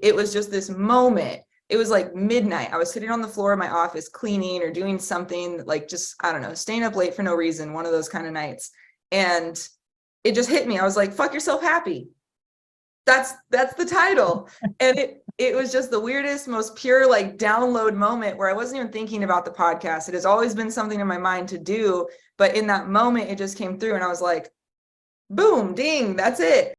it was just this moment. It was like midnight. I was sitting on the floor of my office cleaning or doing something, like just, I don't know, staying up late for no reason, one of those kind of nights. And it just hit me. I was like, fuck yourself happy. That's the title. And it was just the weirdest, most pure like download moment where I wasn't even thinking about the podcast. It has always been something in my mind to do, but in that moment it just came through and I was like, boom, ding, that's it.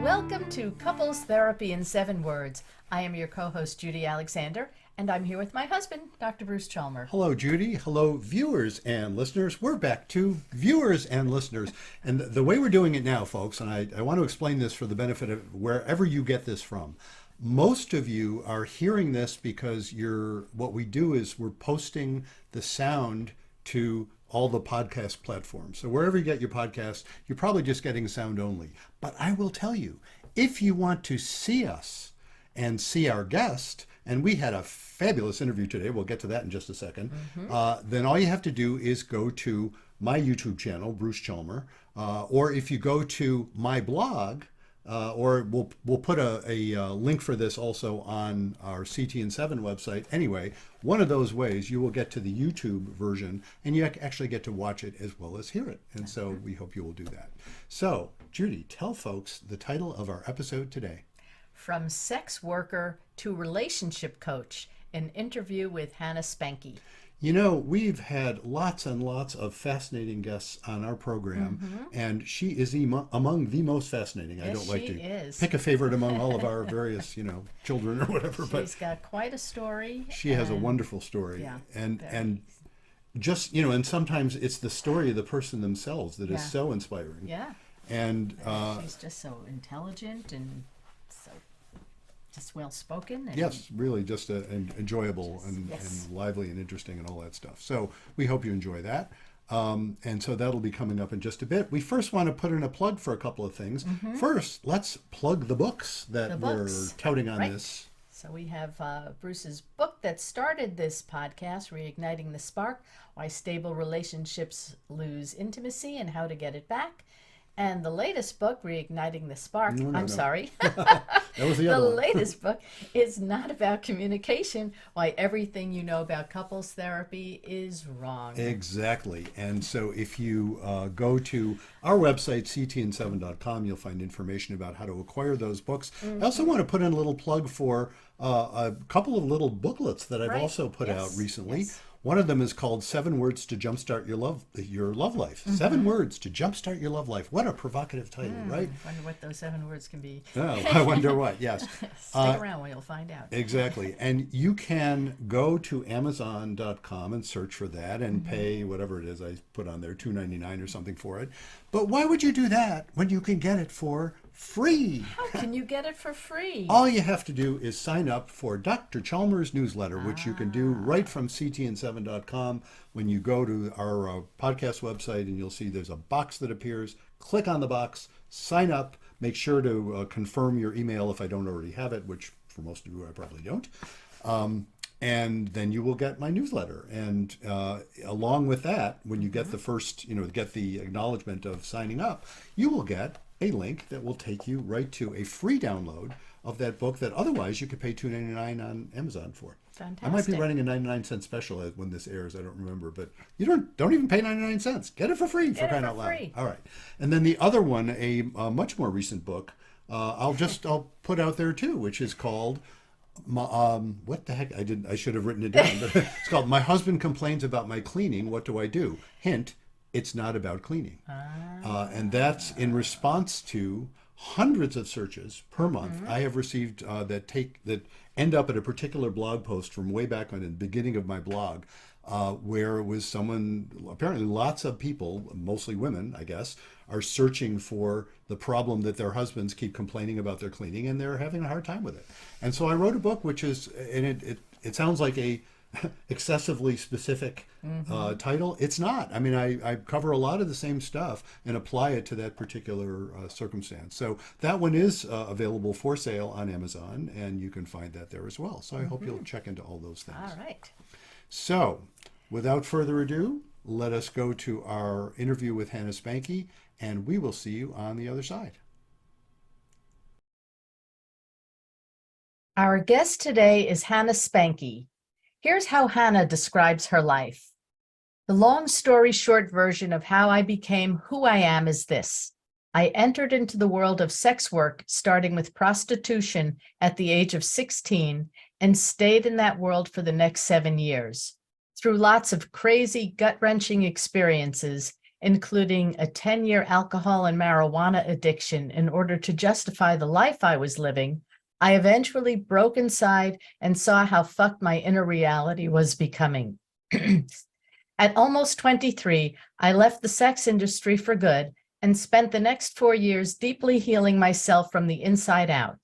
Welcome to Couples Therapy in 7 Words. I am your co-host, Judy Alexander, and I'm here with my husband, Dr. Bruce Chalmer. Hello, Judy. Hello, viewers and listeners. We're back to viewers and listeners. And the way we're doing it now, folks, and I want to explain this for the benefit of wherever you get this from. Most of you are hearing this because what we do is we're posting the sound to all the podcast platforms. So wherever you get your podcast, you're probably just getting sound only. But I will tell you, if you want to see us and see our guest, and we had a fabulous interview today, we'll get to that in just a second, then all you have to do is go to my YouTube channel, Bruce Chalmer, or if you go to my blog, or we'll put a link for this also on our CTN7 website. Anyway, one of those ways you will get to the YouTube version and you actually get to watch it as well as hear it. And so we hope you will do that. So, Judy, tell folks the title of our episode today. From Sex Worker to Relationship Coach, an interview with Hannah Spanke. You know, we've had lots and lots of fascinating guests on our program, and she is among the most fascinating. Yes, I don't like she to is. pick a favorite among all of our various, children or whatever, She's got quite a story. she has a wonderful story. Yeah, and just, and sometimes it's the story of the person themselves that is so inspiring. Yeah. And she's just so intelligent and so just well-spoken. yes, really just enjoyable and lively and interesting and all that stuff. So we hope you enjoy that. And so that'll be coming up in just a bit. We first want to put in a plug for a couple of things. First, let's plug the books that we're touting on this. So we have Bruce's book that started this podcast, Reigniting the Spark, Why Stable Relationships Lose Intimacy and How to Get It Back. And the latest book, Reigniting the Spark, sorry. That was the other one. Latest book is not about communication, why everything you know about couples therapy is wrong. Exactly. And so if you go to our website, ctn7.com, you'll find information about how to acquire those books. I also want to put in a little plug for a couple of little booklets that I've also put out recently. Yes. One of them is called 7 Words to Jumpstart Your Love Life. 7 Words to Jumpstart Your Love Life. What a provocative title, right? I wonder what those 7 words can be. Oh, I wonder what, yes. Stick around where you'll find out. Exactly. And you can go to Amazon.com and search for that and pay whatever it is I put on there, $2.99 or something for it. But why would you do that when you can get it for free? How can you get it for free? All you have to do is sign up for Dr. Chalmers' newsletter, which you can do right from ctn7.com. When you go to our podcast website, and you'll see there's a box that appears. Click on the box, sign up, make sure to confirm your email if I don't already have it, which for most of you I probably don't. And then you will get my newsletter. And along with that, when you get the first, get the acknowledgement of signing up, you will get a link that will take you right to a free download of that book that otherwise you could pay $2.99 on Amazon for. Fantastic. I might be running a 99-cent special when this airs. I don't remember, but you don't even pay 99 cents. Get it for free for crying out loud. All right. And then the other one, a much more recent book, I'll put out there too, which is called what the heck? I should have written it down. But it's called My Husband Complains About My Cleaning. What Do I Do? Hint, it's not about cleaning. And that's in response to hundreds of searches per month I have received that end up at a particular blog post from way back on the beginning of my blog, where it was someone, apparently lots of people, mostly women, I guess, are searching for the problem that their husbands keep complaining about their cleaning, and they're having a hard time with it. And so I wrote a book, which is, and it sounds like a excessively specific title. It's not. I mean, I cover a lot of the same stuff and apply it to that particular circumstance. So that one is available for sale on Amazon, and you can find that there as well. So I hope you'll check into all those things. All right. So without further ado, let us go to our interview with Hannah Spanke, and we will see you on the other side. Our guest today is Hannah Spanke. Here's how Hannah describes her life. The long story short version of how I became who I am is this. I entered into the world of sex work, starting with prostitution at the age of 16, and stayed in that world for the next 7 years. Through lots of crazy, gut-wrenching experiences, including a 10-year alcohol and marijuana addiction in order to justify the life I was living, I eventually broke inside and saw how fucked my inner reality was becoming. At almost 23, I left the sex industry for good and spent the next 4 years deeply healing myself from the inside out.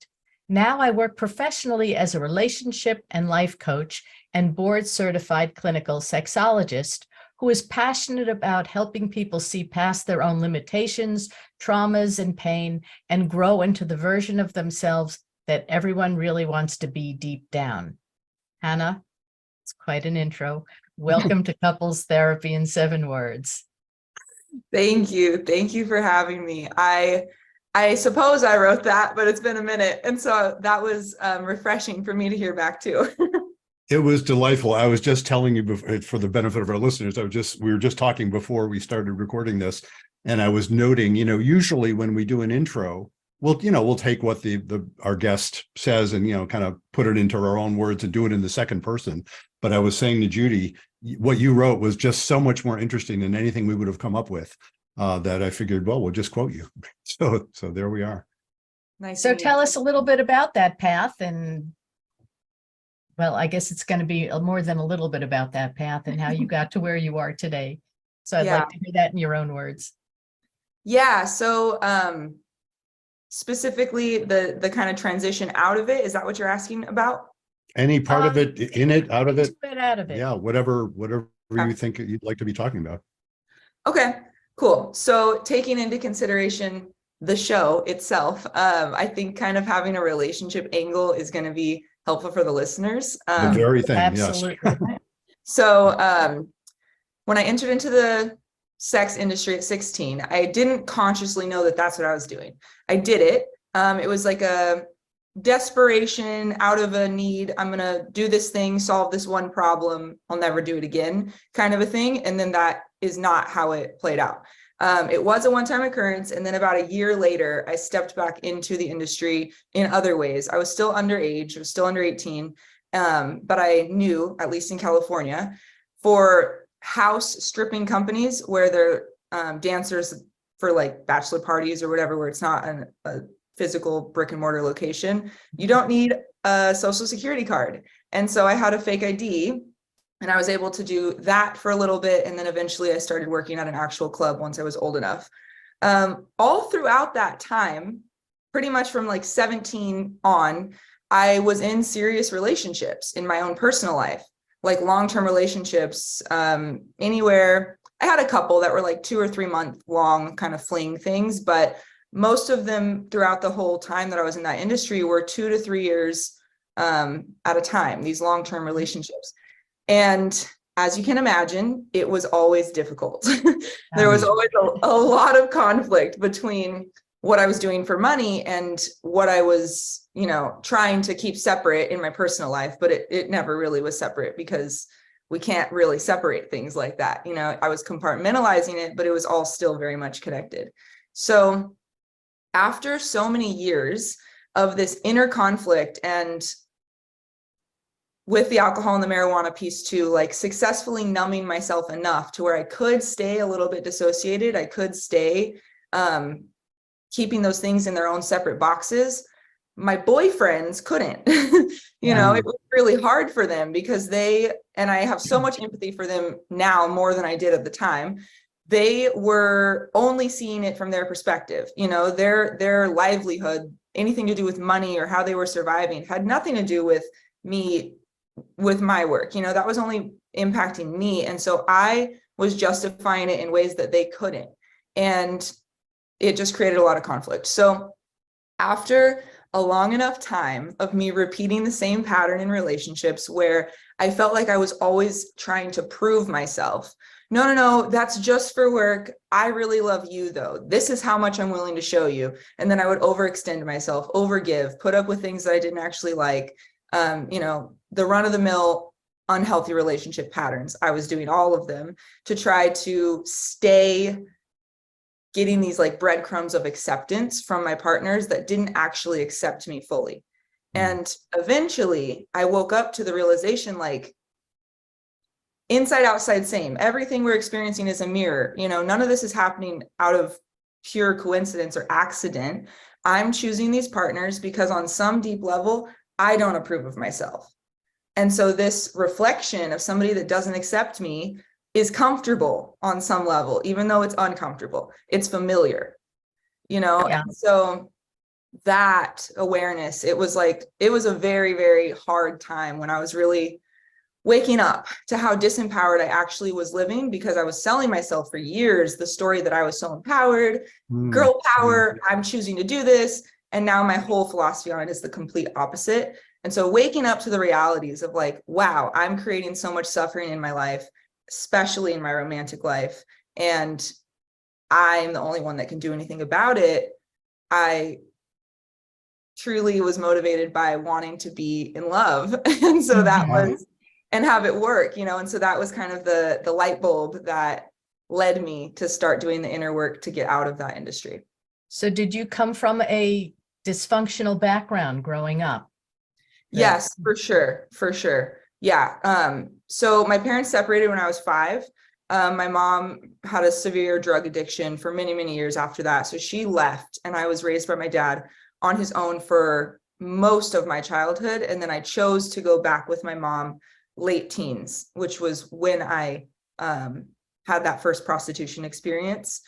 Now I work professionally as a relationship and life coach and board-certified clinical sexologist who is passionate about helping people see past their own limitations, traumas, and pain, and grow into the version of themselves that everyone really wants to be deep down. Hannah, it's quite an intro. Welcome to Couples Therapy in 7 Words. Thank you. Thank you for having me. I suppose I wrote that, but it's been a minute. And so that was refreshing for me to hear back too. It was delightful. I was just telling you before, for the benefit of our listeners, we were just talking before we started recording this, and I was noting, usually when we do an intro, we'll take what our guest says and, kind of put it into our own words and do it in the second person. But I was saying to Judy, what you wrote was just so much more interesting than anything we would have come up with, that I figured, well, we'll just quote you. So there we are. Nice. So tell us a little bit about that path, and well, I guess it's going to be more than a little bit about that path and how you got to where you are today. So I'd like to hear that in your own words. Yeah. So specifically the kind of transition out of it, is that what you're asking about? Any part of it, in it, out of it? Out of it. Yeah, whatever you think you'd like to be talking about. Okay, cool. So taking into consideration the show itself, I think kind of having a relationship angle is going to be helpful for the listeners. The very thing, absolutely. Yes. So when I entered into the sex industry at 16, I didn't consciously know that that's what I was doing. I did it. It was like a desperation out of a need. I'm going to do this thing, solve this one problem. I'll never do it again kind of a thing. And then that is not how it played out. It was a one-time occurrence. And then about a year later, I stepped back into the industry in other ways. I was still underage, I was still under 18. But I knew, at least in California, for house stripping companies where they're dancers for like bachelor parties or whatever, where it's not a physical brick and mortar location, you don't need a social security card. And so I had a fake ID and I was able to do that for a little bit. And then eventually I started working at an actual club once I was old enough. All throughout that time, pretty much from like 17 on, I was in serious relationships in my own personal life, like long-term relationships, anywhere. I had a couple that were like 2 or 3 month long kind of fling things, but most of them throughout the whole time that I was in that industry were 2 to 3 years at a time, these long-term relationships. And as you can imagine, it was always difficult. There was always a lot of conflict between what I was doing for money and what I was, trying to keep separate in my personal life, but it never really was separate because we can't really separate things like that. I was compartmentalizing it, but it was all still very much connected. So after so many years of this inner conflict, and with the alcohol and the marijuana piece too, like successfully numbing myself enough to where I could stay a little bit dissociated, I could stay keeping those things in their own separate boxes. My boyfriends couldn't. It was really hard for them because and I have so much empathy for them now, more than I did at the time. They were only seeing it from their perspective. Their livelihood, anything to do with money or how they were surviving, had nothing to do with me, with my work. That was only impacting me. And so I was justifying it in ways that they couldn't. And it just created a lot of conflict. So after a long enough time of me repeating the same pattern in relationships where I felt like I was always trying to prove myself, no, that's just for work. I really love you though. This is how much I'm willing to show you. And then I would overextend myself, overgive, put up with things that I didn't actually like. The run of the mill unhealthy relationship patterns. I was doing all of them to try to stay getting these like breadcrumbs of acceptance from my partners that didn't actually accept me fully. And eventually I woke up to the realization, like, inside, outside, same. Everything we're experiencing is a mirror. None of this is happening out of pure coincidence or accident. I'm choosing these partners because on some deep level, I don't approve of myself. And so this reflection of somebody that doesn't accept me is comfortable on some level, even though it's uncomfortable. It's familiar, Yeah. And so that awareness, it was a very, very hard time when I was really waking up to how disempowered I actually was living, because I was selling myself for years the story that I was so empowered, girl power, I'm choosing to do this. And now my whole philosophy on it is the complete opposite. And so waking up to the realities of like, wow, I'm creating so much suffering in my life, especially in my romantic life, and I'm the only one that can do anything about it. I truly was motivated by wanting to be in love. And so that was, and have it work, and so that was kind of the light bulb that led me to start doing the inner work to get out of that industry. So did you come from a dysfunctional background growing up? Yes, for sure. Yeah. So my parents separated when I was 5. My mom had a severe drug addiction for many, many years after that. So she left, and I was raised by my dad on his own for most of my childhood. And then I chose to go back with my mom late teens, which was when I had that first prostitution experience.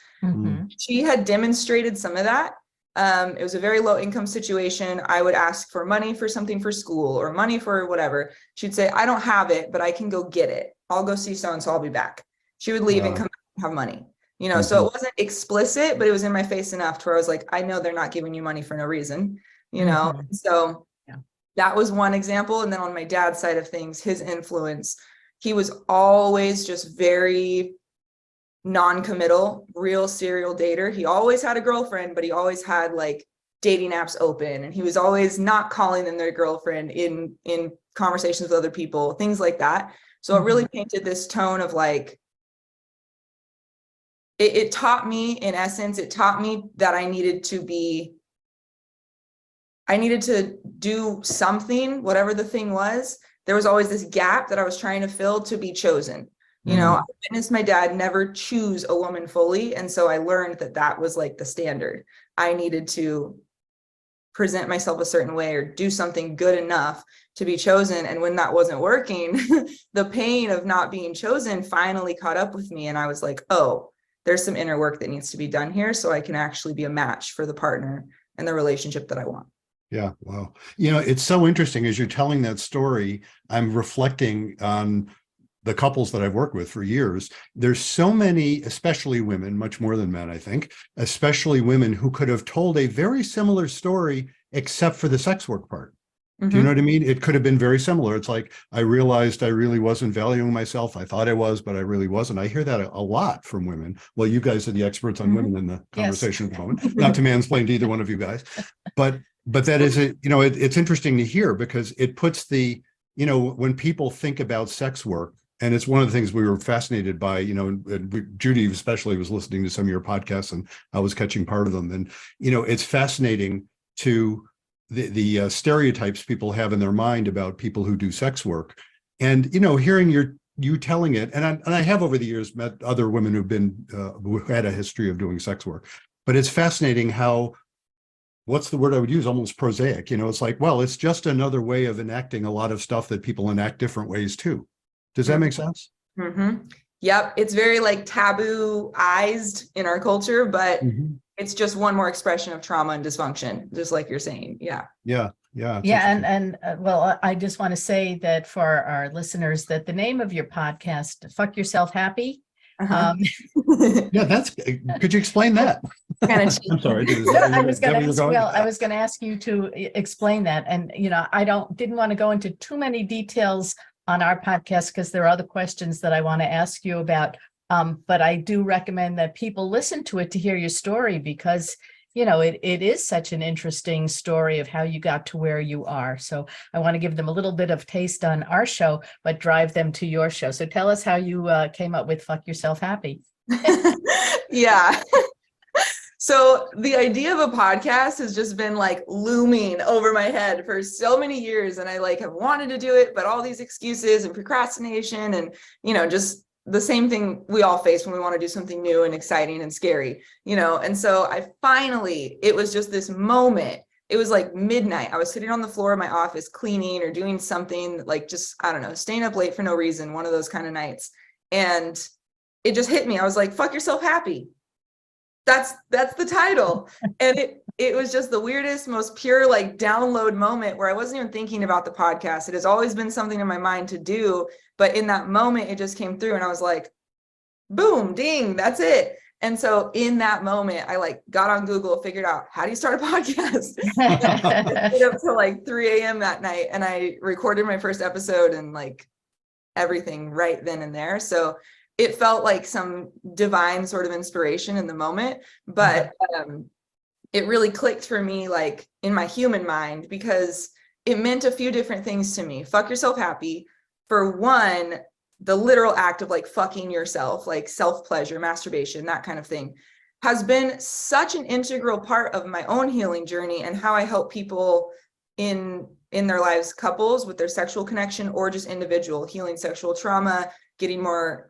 She had demonstrated some of that. It was a very low income situation. I would ask for money for something for school or money for whatever. She'd say, I don't have it, but I can go get it. I'll go see so-and-so, I'll be back. She would leave and come back and have money, so it wasn't explicit, but it was in my face enough to where I was like, I know they're not giving you money for no reason, So that was one example. And then on my dad's side of things, his influence, he was always just very non-committal, real serial dater. He always had a girlfriend, but he always had like dating apps open, and he was always not calling them their girlfriend in conversations with other people, things like that. So it really painted this tone of like, it taught me, in essence, it taught me that I needed to do something, whatever the thing was. There was always this gap that I was trying to fill to be chosen. I witnessed my dad never choose a woman fully. And so I learned that was like the standard. I needed to present myself a certain way or do something good enough to be chosen. And when that wasn't working, the pain of not being chosen finally caught up with me. And I was like, oh, there's some inner work that needs to be done here so I can actually be a match for the partner and the relationship that I want. Yeah. Wow. It's so interesting as you're telling that story. I'm reflecting on the couples that I've worked with for years. There's so many, especially women, much more than men, I think, especially women who could have told a very similar story, except for the sex work part. Do you know what I mean? It could have been very similar. It's like, I realized I really wasn't valuing myself. I thought I was, but I really wasn't. I hear that a lot from women. Well, you guys are the experts on women in the conversation at the moment, not to mansplain to either one of you guys, but that is, it's interesting to hear, because it puts the, when people think about sex work, and it's one of the things we were fascinated by, Judy especially was listening to some of your podcasts, and I was catching part of them. And, it's fascinating to the stereotypes people have in their mind about people who do sex work. And, hearing you telling it, and I have over the years met other women who had a history of doing sex work, but it's fascinating how, what's the word I would use? Almost prosaic. It's like, well, it's just another way of enacting a lot of stuff that people enact different ways too. Does that make sense? Yep. It's very like tabooized in our culture, but it's just one more expression of trauma and dysfunction, just like you're saying. Yeah. Yeah. Well, I just want to say that for our listeners, that the name of your podcast, Fuck Yourself Happy. Yeah, could you explain that? I'm sorry. I was going to ask you to explain that. And, I didn't want to go into too many details on our podcast, because there are other questions that I want to ask you about But I do recommend that people listen to it to hear your story, because it is such an interesting story of how you got to where you are. So I want to give them a little bit of taste on our show, but drive them to your show. So tell us how you came up with Fuck Yourself Happy. Yeah. So the idea of a podcast has just been like looming over my head for so many years. And I like have wanted to do it, but all these excuses and procrastination and, just the same thing we all face when we want to do something new and exciting and scary, And so it was just this moment. It was like midnight. I was sitting on the floor of my office cleaning or doing something like just, I don't know, staying up late for no reason, one of those kind of nights. And it just hit me. I was like, fuck yourself happy. That's the title. And it was just the weirdest, most pure like download moment where I wasn't even thinking about the podcast. It has always been something in my mind to do, but in that moment it just came through and I was like, boom, ding, that's it. And so in that moment, I like got on Google, figured out how do you start a podcast? I stayed up till like 3 a.m. that night and I recorded my first episode and like everything right then and there. So it felt like some divine sort of inspiration in the moment, but it really clicked for me like in my human mind because it meant a few different things to me. Fuck yourself happy. For one, the literal act of like fucking yourself, like self-pleasure, masturbation, that kind of thing, has been such an integral part of my own healing journey and how I help people in their lives, couples with their sexual connection or just individual healing sexual trauma, getting more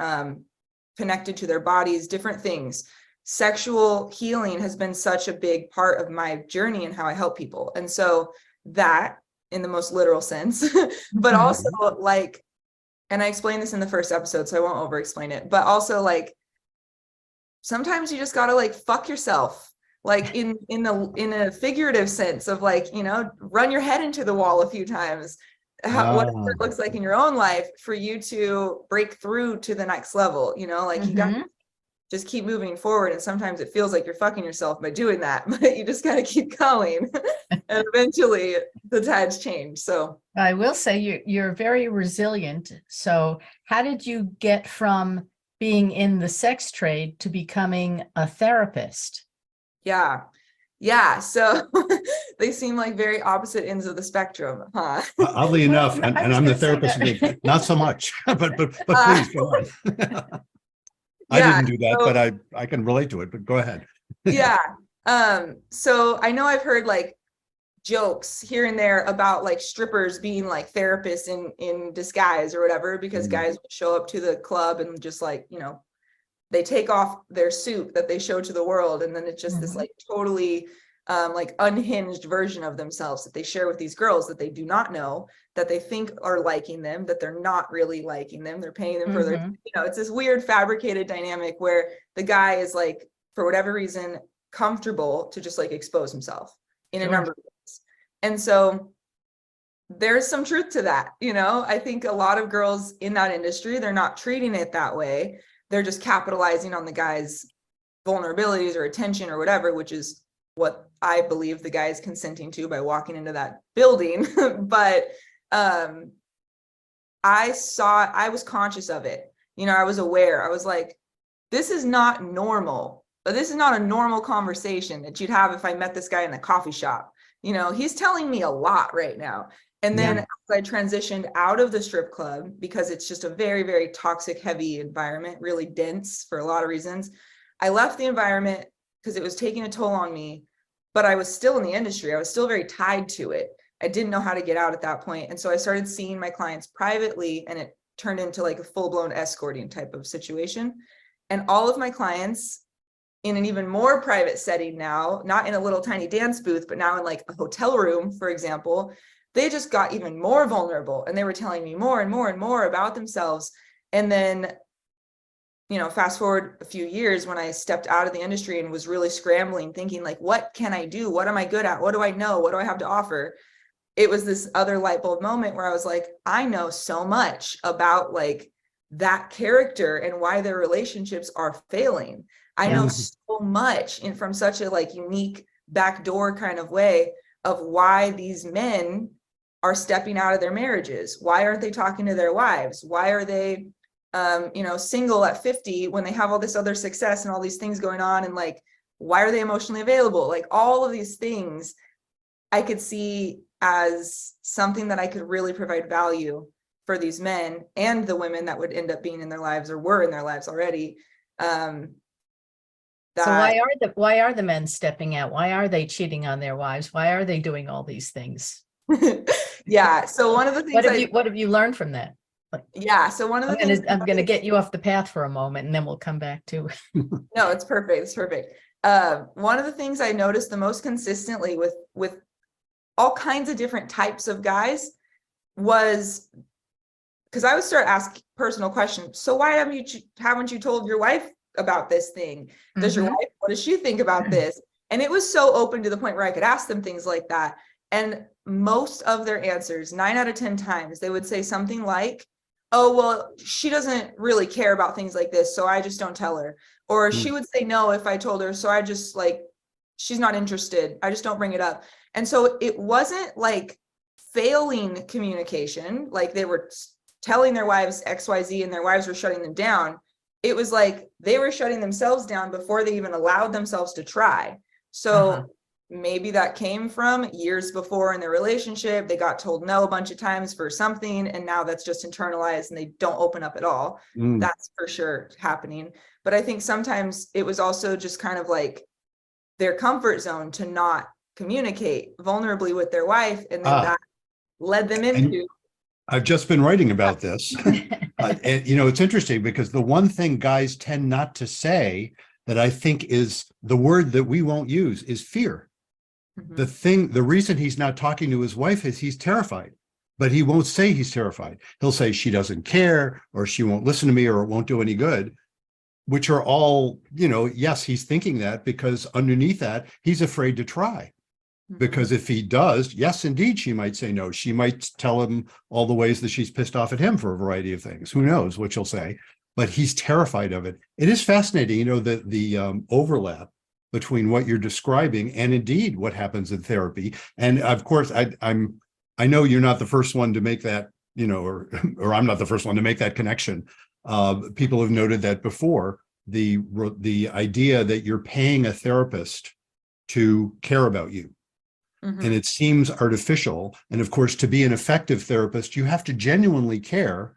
connected to their bodies, different things. Sexual healing has been such a big part of my journey and how I help people. And so that in the most literal sense, but also like, and I explained this in the first episode, so I won't over explain it, but also like, sometimes you just gotta like fuck yourself, like in a figurative sense of like, run your head into the wall a few times. Whatever it looks like in your own life for you to break through to the next level, like you got to just keep moving forward. And sometimes it feels like you're fucking yourself by doing that, but you just got to keep going and eventually the tides change. So I will say you're very resilient. So how did you get from being in the sex trade to becoming a therapist? Yeah. So they seem like very opposite ends of the spectrum, huh? Oddly enough, and I'm the therapist, not so much, but please go on. I didn't do that, but I can relate to it, but go ahead. Yeah. So I know I've heard like jokes here and there about like strippers being like therapists in disguise or whatever, because guys would show up to the club and just like, they take off their suit that they show to the world. And then it's just this like totally like unhinged version of themselves that they share with these girls that they do not know, that they think are liking them, that they're not really liking them. They're paying them for their, it's this weird fabricated dynamic where the guy is like, for whatever reason, comfortable to just like expose himself in a number of ways. And so there's some truth to that. I think a lot of girls in that industry, they're not treating it that way. They're just capitalizing on the guy's vulnerabilities or attention or whatever, which is what I believe the guy is consenting to by walking into that building. But I was conscious of it. I was aware. I was like, this is not normal. This is not a normal conversation that you'd have if I met this guy in the coffee shop. He's telling me a lot right now. And then as I transitioned out of the strip club, because it's just a very, very toxic, heavy environment, really dense for a lot of reasons, I left the environment because it was taking a toll on me, but I was still in the industry. I was still very tied to it. I didn't know how to get out at that point. And so I started seeing my clients privately, and it turned into like a full-blown escorting type of situation. And all of my clients in an even more private setting now, not in a little tiny dance booth, but now in like a hotel room, for example, they just got even more vulnerable and they were telling me more and more and more about themselves. And then, fast forward a few years when I stepped out of the industry and was really scrambling, thinking like, what can I do? What am I good at? What do I know? What do I have to offer? It was this other light bulb moment where I was like, I know so much about like that character and why their relationships are failing. I know so much and from such a like unique backdoor kind of way of why these men are stepping out of their marriages. Why aren't they talking to their wives? Why are they single at 50 when they have all this other success and all these things going on, and like, why are they emotionally available? Like all of these things I could see as something that I could really provide value for these men and the women that would end up being in their lives or were in their lives already. So why are the men stepping out? Why are they cheating on their wives? Why are they doing all these things? Yeah. So one of the things what have you learned from that? Yeah. So one of the things I'm gonna get you off the path for a moment, and then we'll come back to. No, it's perfect. It's perfect. One of the things I noticed the most consistently with all kinds of different types of guys was because I would start asking personal questions. So why haven't you told your wife about this thing? Does your wife, what does she think about this? And it was so open to the point where I could ask them things like that. And most of their answers, 9 out of 10 times, they would say something like, oh, well, she doesn't really care about things like this, so I just don't tell her. Or she would say no if I told her, so I just like, she's not interested. I just don't bring it up. And so it wasn't like failing communication, like they were telling their wives XYZ and their wives were shutting them down. It was like they were shutting themselves down before they even allowed themselves to try. So maybe that came from years before in their relationship. They got told no a bunch of times for something, and now that's just internalized and they don't open up at all. That's for sure happening. But I think sometimes it was also just kind of like their comfort zone to not communicate vulnerably with their wife, and then that led them into. I've just been writing about this. And it's interesting because the one thing guys tend not to say that I think is the word that we won't use is fear. The reason he's not talking to his wife is he's terrified, but he won't say he's terrified. He'll say she doesn't care, or she won't listen to me, or it won't do any good, which are all, yes, he's thinking that because underneath that, he's afraid to try. Because if he does, yes, indeed, she might say no. She might tell him all the ways that she's pissed off at him for a variety of things. Who knows what she'll say, but he's terrified of it. It is fascinating, the overlap between what you're describing and indeed what happens in therapy. And of course, I know you're not the first one to make that, or I'm not the first one to make that connection. People have noted that before. The idea that you're paying a therapist to care about you. And it seems artificial. And of course, to be an effective therapist, you have to genuinely care,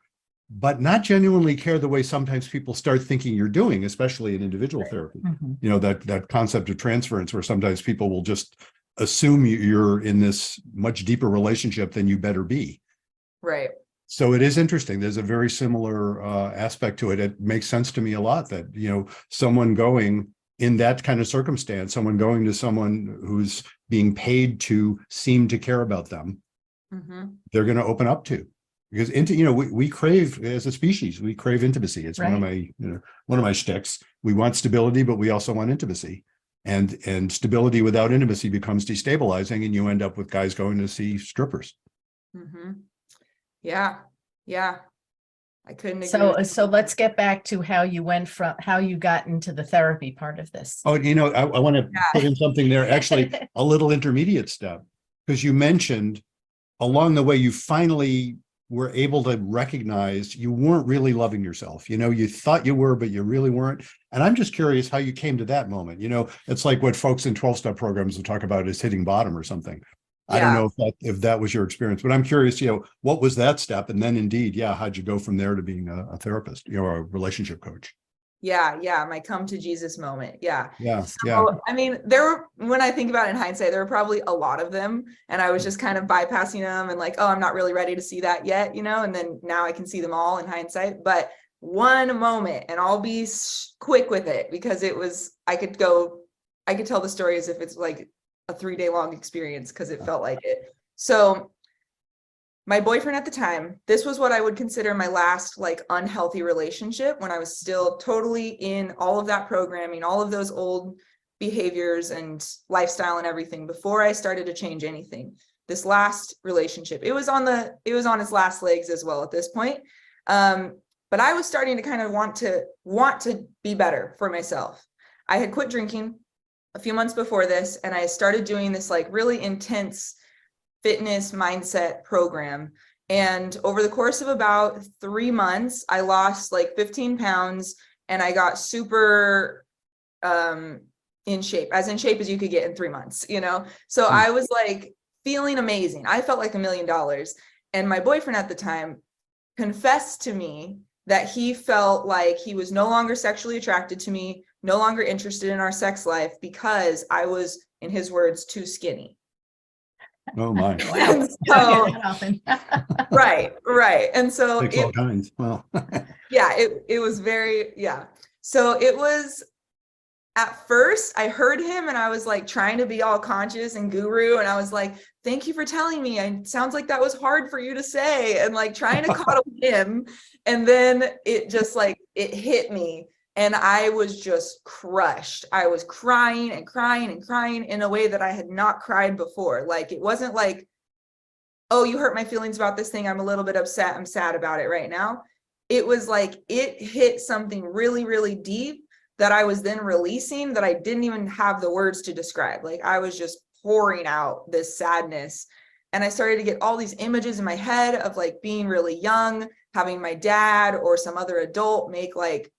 but not genuinely care the way sometimes people start thinking you're doing, especially in individual therapy. That concept of transference, where sometimes people will just assume you're in this much deeper relationship than you better be. Right. So it is interesting. There's a very similar aspect to it. It makes sense to me a lot that, someone going in that kind of circumstance, someone going to someone who's being paid to seem to care about them, they're going to open up to, because we crave, as a species, we crave intimacy. It's one of my shticks. We want stability, but we also want intimacy, and stability without intimacy becomes destabilizing, and you end up with guys going to see strippers. Yeah. I couldn't agree. So let's get back to how you got into the therapy part of this. Oh, I want to put in something there, actually, a little intermediate step, because you mentioned along the way, you finally were able to recognize you weren't really loving yourself. You thought you were, but you really weren't. And I'm just curious how you came to that moment. It's like what folks in 12-step programs will talk about is hitting bottom or something. I don't know if that was your experience, but I'm curious, what was that step? And then indeed, how'd you go from there to being a therapist, or a relationship coach? Yeah. My come to Jesus moment. Yeah. So, I mean, when I think about it in hindsight, there were probably a lot of them, and I was just kind of bypassing them and like, oh, I'm not really ready to see that yet, and then now I can see them all in hindsight. But one moment, and I'll be quick with it because I could tell the story as if it's like a 3-day long experience because it felt like it. So my boyfriend at the time, this was what I would consider my last like unhealthy relationship, when I was still totally in all of that programming, all of those old behaviors and lifestyle and everything before I started to change anything. This last relationship, it was on its last legs as well at this point. But I was starting to kind of want to be better for myself. I had quit drinking a few months before this, and I started doing this like really intense fitness mindset program. And over the course of about 3 months, I lost like 15 pounds and I got super in shape, as in shape as you could get in 3 months, you know? So I was like feeling amazing. I felt like $1 million. And my boyfriend at the time confessed to me that he felt like he was no longer sexually attracted to me, no longer interested in our sex life because I was, in his words, too skinny. Oh my. Wow. So, right. And so Takes all kinds. Well, yeah, it was very, yeah. So it was, at first I heard him and I was like trying to be all conscious and guru. And I was like, thank you for telling me. It sounds like that was hard for you to say, and like trying to coddle him. And then it just like, it hit me and I was just crushed. I was crying and crying and crying in a way that I had not cried before. Like, it wasn't like, oh, you hurt my feelings about this thing, I'm a little bit upset, I'm sad about it right now. It was like, it hit something really, really deep that I was then releasing that I didn't even have the words to describe. Like, I was just pouring out this sadness. And I started to get all these images in my head of like being really young, having my dad or some other adult make like,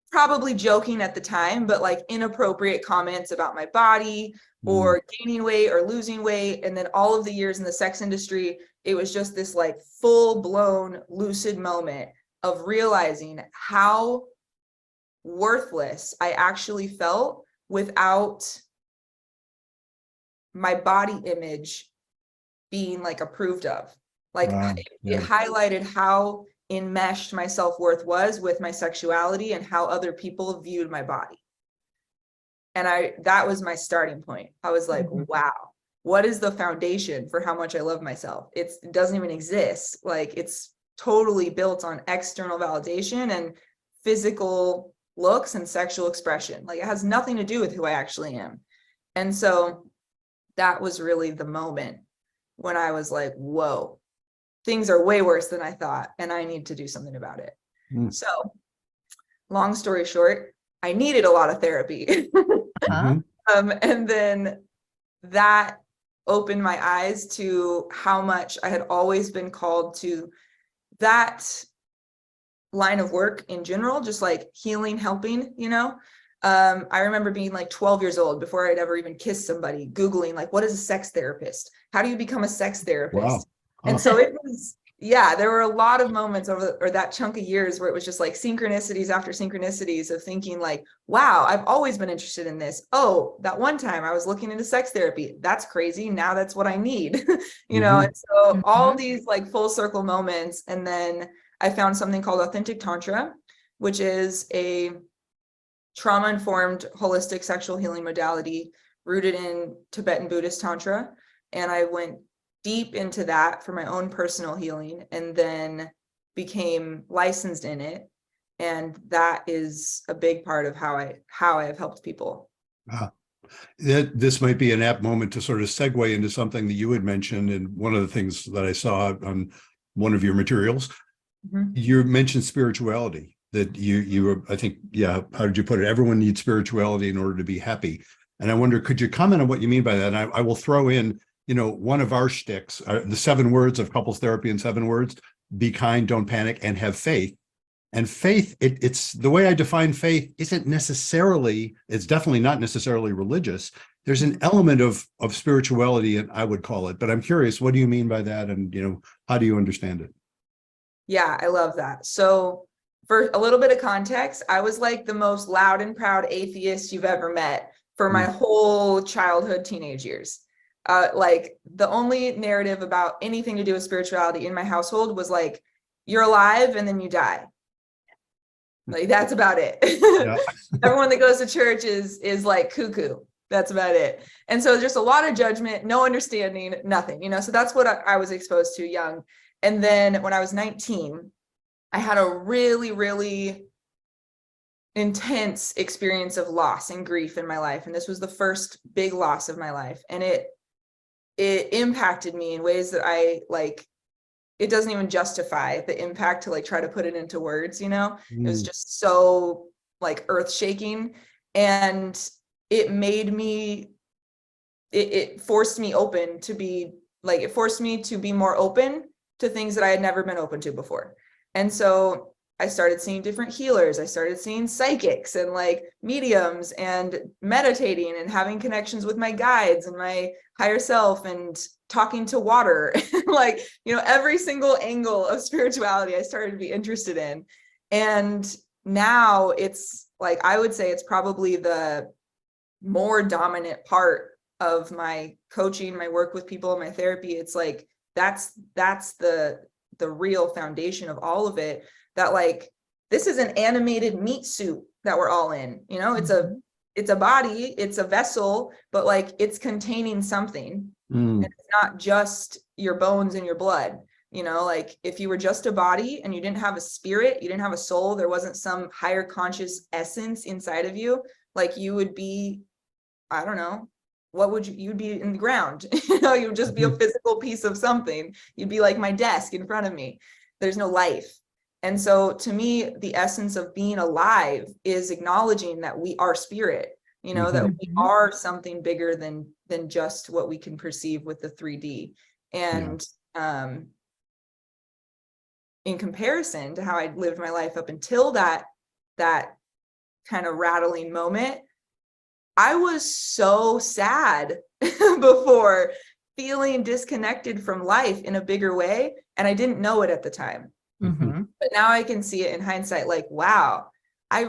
probably joking at the time, but like inappropriate comments about my body or gaining weight or losing weight. And then all of the years in the sex industry, it was just this like full blown lucid moment of realizing how worthless I actually felt without my body image being like approved of. Like, it highlighted how enmeshed my self-worth was with my sexuality and how other people viewed my body. And that was my starting point. I was like, wow, what is the foundation for how much I love myself? It doesn't even exist. Like, it's totally built on external validation and physical looks and sexual expression. Like, it has nothing to do with who I actually am. And so that was really the moment when I was like, whoa, things are way worse than I thought, and I need to do something about it. So, long story short, I needed a lot of therapy. And then that opened my eyes to how much I had always been called to that line of work in general, just like healing, helping, you know? I remember being like 12 years old before I'd ever even kissed somebody, Googling like, what is a sex therapist? How do you become a sex therapist? And so it was, yeah, there were a lot of moments over or that chunk of years where it was just like synchronicities after synchronicities of thinking like, wow, I've always been interested in this. Oh, that one time I was looking into sex therapy. That's crazy. Now that's what I need, you know? And so all these like full circle moments. And then I found something called authentic tantra, which is a trauma-informed holistic sexual healing modality rooted in Tibetan Buddhist tantra. And I went deep into that for my own personal healing and then became licensed in it. And that is a big part of how I have helped people. This might be an apt moment to sort of segue into something that you had mentioned. And one of the things that I saw on one of your materials, you mentioned spirituality, that you were, I think, yeah, how did you put it? Everyone needs spirituality in order to be happy. And I wonder, could you comment on what you mean by that? And I will throw in, you know, one of our shticks, the 7 words of couples therapy in 7 words: be kind, don't panic, and have faith. And faith, it's the way I define faith isn't necessarily, it's definitely not necessarily religious. There's an element of spirituality, and I would call it, but I'm curious, what do you mean by that? And, you know, how do you understand it? Yeah, I love that. So for a little bit of context, I was like the most loud and proud atheist you've ever met for my whole childhood, teenage years. Like, the only narrative about anything to do with spirituality in my household was like, you're alive and then you die. Like, that's about it. Everyone that goes to church is like cuckoo. That's about it. And so just a lot of judgment, no understanding, nothing, you know? So that's what I was exposed to young. And then when I was 19, I had a really, really intense experience of loss and grief in my life. And this was the first big loss of my life. And it impacted me in ways that I like, it doesn't even justify the impact to like try to put it into words, you know? It was just so like earth shaking. And it made me, it forced me open to be like it forced me to be more open to things that I had never been open to before. And so I started seeing different healers. I started seeing psychics and like mediums and meditating and having connections with my guides and my higher self and talking to water. Like, every single angle of spirituality I started to be interested in. And now it's like, I would say it's probably the more dominant part of my coaching, my work with people, my therapy. It's like, that's the real foundation of all of it. That like, this is an animated meat suit that we're all in, it's a body, it's a vessel, but like it's containing something. And it's not just your bones and your blood. Like if you were just a body and you didn't have a spirit, you didn't have a soul, there wasn't some higher conscious essence inside of you, like you would be, I don't know, you'd be in the ground. You would just be a physical piece of something. You'd be like my desk in front of me. There's no life. And so to me, the essence of being alive is acknowledging that we are spirit, that we are something bigger than just what we can perceive with the 3D. And in comparison to how I lived my life up until that kind of rattling moment, I was so sad before, feeling disconnected from life in a bigger way. And I didn't know it at the time. But now I can see it in hindsight, like, wow, I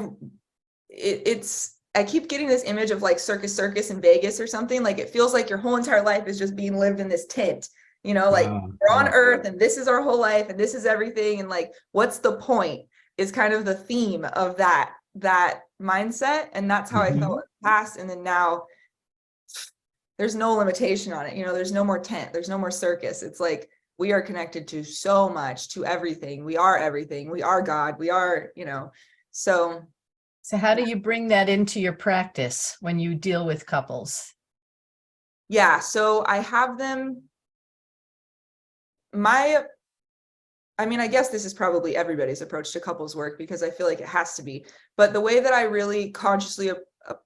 keep getting this image of like Circus in Vegas or something. Like it feels like your whole entire life is just being lived in this tent, like we're on Earth and this is our whole life and this is everything. And like, what's the point is kind of the theme of that mindset. And that's how I felt in the past. And then now there's no limitation on it. There's no more tent, there's no more circus. It's like, we are connected to so much, to everything. We are everything. We are God. We are, so. So how do you bring that into your practice when you deal with couples? Yeah. So I have them, I guess this is probably everybody's approach to couples work because I feel like it has to be. But the way that I really consciously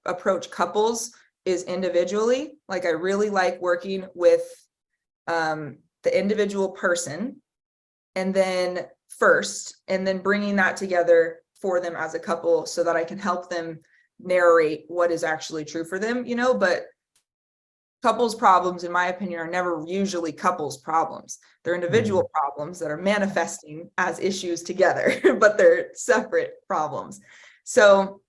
approach couples is individually. Like I really like working with, the individual person and then bringing that together for them as a couple so that I can help them narrate what is actually true for them, but couples problems, in my opinion, are never usually couples problems. They're individual problems that are manifesting as issues together, but they're separate problems. So,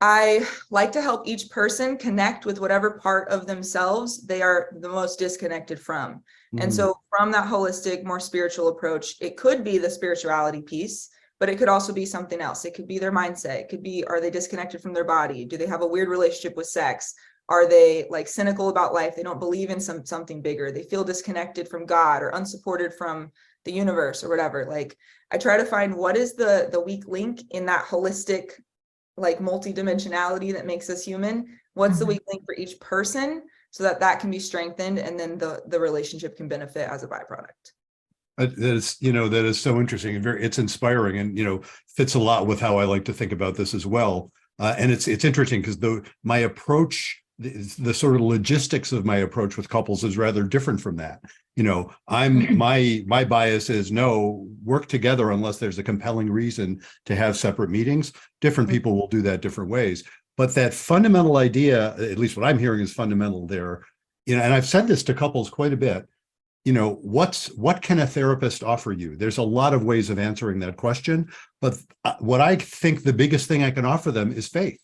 I like to help each person connect with whatever part of themselves they are the most disconnected from. And so from that holistic, more spiritual approach, it could be the spirituality piece, but it could also be something else. It could be their mindset. It could be, are they disconnected from their body? Do they have a weird relationship with sex? Are they like cynical about life? They don't believe in something bigger. They feel disconnected from God or unsupported from the universe or whatever. Like I try to find what is the weak link in that holistic, like multidimensionality that makes us human. What's the weak link for each person so that can be strengthened and then the relationship can benefit as a byproduct. That is so interesting and it's inspiring and, fits a lot with how I like to think about this as well. And it's interesting because my approach, the sort of logistics of my approach with couples is rather different from that. My bias is no, work together unless there's a compelling reason to have separate meetings. Different people will do that different ways. But that fundamental idea, at least what I'm hearing is fundamental there, and I've said this to couples quite a bit, what can a therapist offer you? There's a lot of ways of answering that question, but what I think the biggest thing I can offer them is faith,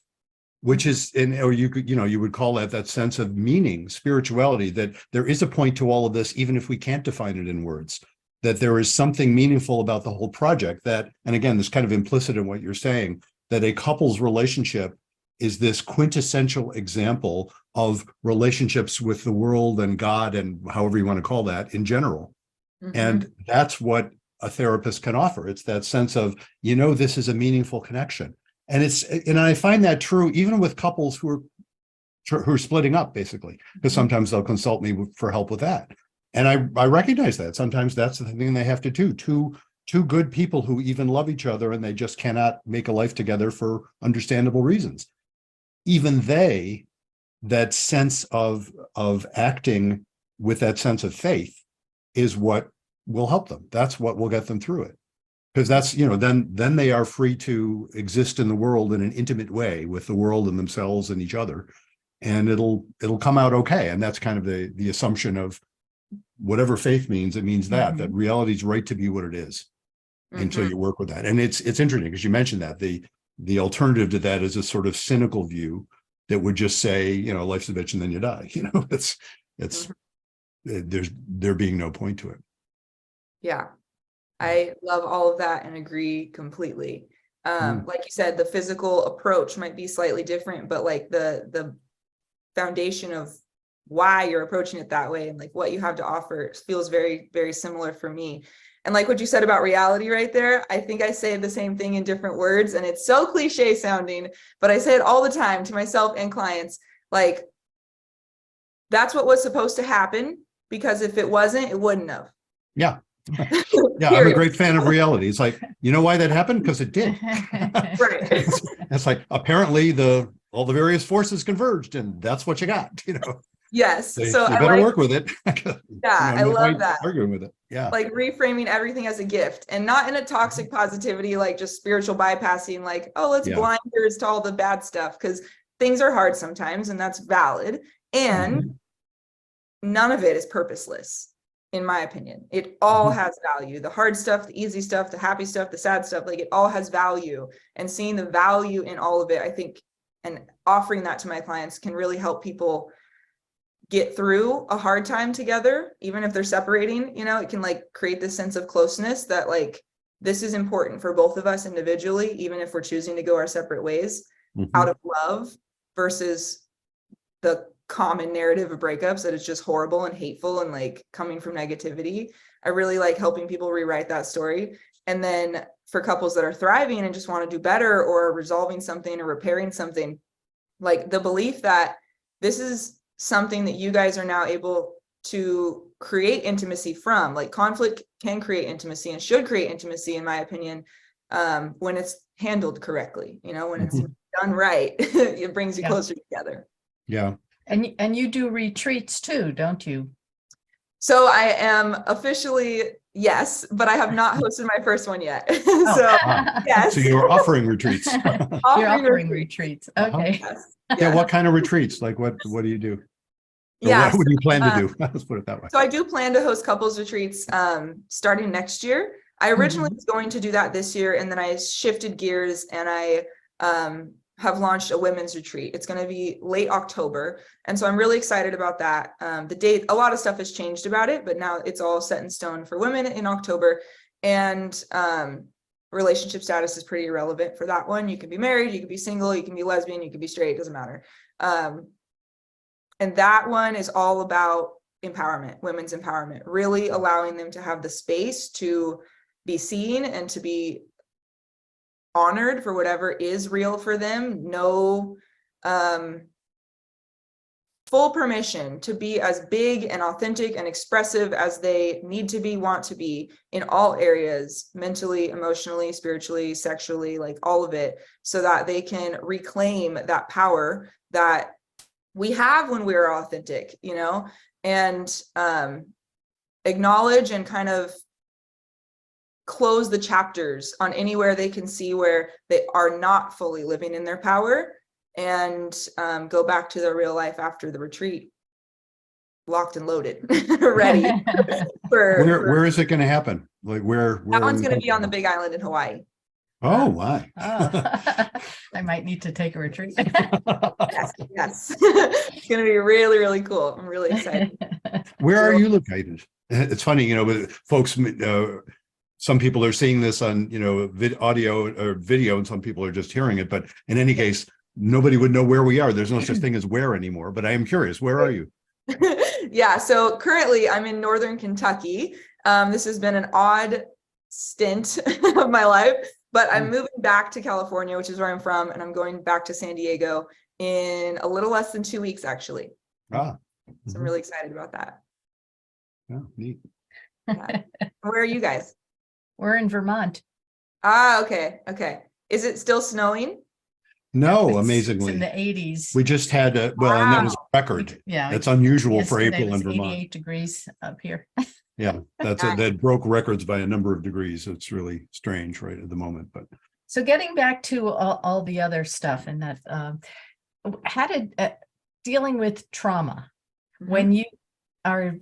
which is, or you would call that sense of meaning, spirituality, that there is a point to all of this, even if we can't define it in words, that there is something meaningful about the whole project that, and again, this kind of implicit in what you're saying, that a couple's relationship is this quintessential example of relationships with the world and God and however you want to call that in general. And that's what a therapist can offer. It's that sense of, this is a meaningful connection. And I find that true even with couples who are splitting up, basically, because sometimes they'll consult me for help with that. And I recognize that sometimes that's the thing they have to do. Two good people who even love each other and they just cannot make a life together for understandable reasons. Even they that sense of acting with that sense of faith is what will help them. That's what will get them through it. Because that's, then they are free to exist in the world in an intimate way with the world and themselves and each other. And it'll come out okay. And that's kind of the assumption of whatever faith means. It means that reality is right to be what it is until you work with that. And it's interesting because you mentioned that the alternative to that is a sort of cynical view that would just say, life's a bitch and then you die. It's there being no point to it. Yeah. I love all of that and agree completely. Like you said, the physical approach might be slightly different, but like the foundation of why you're approaching it that way and like what you have to offer feels very, very similar for me. And like what you said about reality right there, I think I say the same thing in different words, and it's so cliche sounding, but I say it all the time to myself and clients. Like, that's what was supposed to happen, because if it wasn't, it wouldn't have. Yeah. Yeah, I'm a great fan of reality. It's like, you know why that happened? Because it did. Right. It's like, apparently all the various forces converged and that's what you got, Yes. So you better work with it. Yeah, I love that. Arguing with it. Yeah. Like reframing everything as a gift, and not in a toxic positivity, like just spiritual bypassing, like, oh, let's blind ears to all the bad stuff, because things are hard sometimes and that's valid. And none of it is purposeless. In my opinion, it all has value. The hard stuff, the easy stuff, the happy stuff, the sad stuff, like it all has value. And seeing the value in all of it, I think, and offering that to my clients can really help people get through a hard time together, even if they're separating. It can like create this sense of closeness that like, this is important for both of us individually, even if we're choosing to go our separate ways, out of love, versus the common narrative of breakups that it's just horrible and hateful and like coming from negativity. I really like helping people rewrite that story. And then for couples that are thriving and just want to do better, or resolving something or repairing something, like the belief that this is something that you guys are now able to create intimacy from. Like, conflict can create intimacy and should create intimacy, in my opinion, when it's handled correctly. When it's done right, it brings you closer together. Yeah. And you do retreats too, don't you? So I am officially, yes, but I have not hosted my first one yet. So yes. So you're offering retreats. You're offering retreats. Okay. Yes. Yeah. What kind of retreats? Like what do you do? Or Yeah. what would you plan to do? Let's put it that way. So I do plan to host couples retreats starting next year. I originally was going to do that this year, and then I shifted gears and I have launched a women's retreat. It's going to be late October. And so I'm really excited about that. The date, a lot of stuff has changed about it, but now it's all set in stone for women in October. And relationship status is pretty irrelevant for that one. You can be married, you can be single, you can be lesbian, you can be straight, it doesn't matter. And that one is all about empowerment, women's empowerment, really allowing them to have the space to be seen and to be honored for whatever is real for them. No full permission to be as big and authentic and expressive as they need to be, want to be, in all areas, mentally, emotionally, spiritually, sexually, like all of it, so that they can reclaim that power that we have when we're authentic, and acknowledge and kind of close the chapters on anywhere they can see where they are not fully living in their power, and go back to their real life after the retreat, locked and loaded, ready. Where is it going to happen? Like where that one's going to be on the Big Island in Hawaii. Oh, my. I might need to take a retreat. Yes. It's going to be really, really cool. I'm really excited. Where are you located? It's funny, with folks, some people are seeing this on, audio or video, and some people are just hearing it. But in any case, nobody would know where we are. There's no such thing as where anymore. But I am curious, where are you? Yeah, so currently I'm in Northern Kentucky. This has been an odd stint of my life, but I'm moving back to California, which is where I'm from, and I'm going back to San Diego in a little less than 2 weeks, actually. So I'm really excited about that. Yeah, neat. Yeah. Where are you guys? We're in Vermont. Okay. Is it still snowing? No, It's in amazingly. the 80s. We just had and that was a Wow. record. Yeah. That's unusual for Yesterday April in was Vermont. 88 degrees up here. Yeah, that broke records by a number of degrees. It's really strange right at the moment, but So getting back to all the other stuff and that, how did dealing with trauma, Mhm. when you are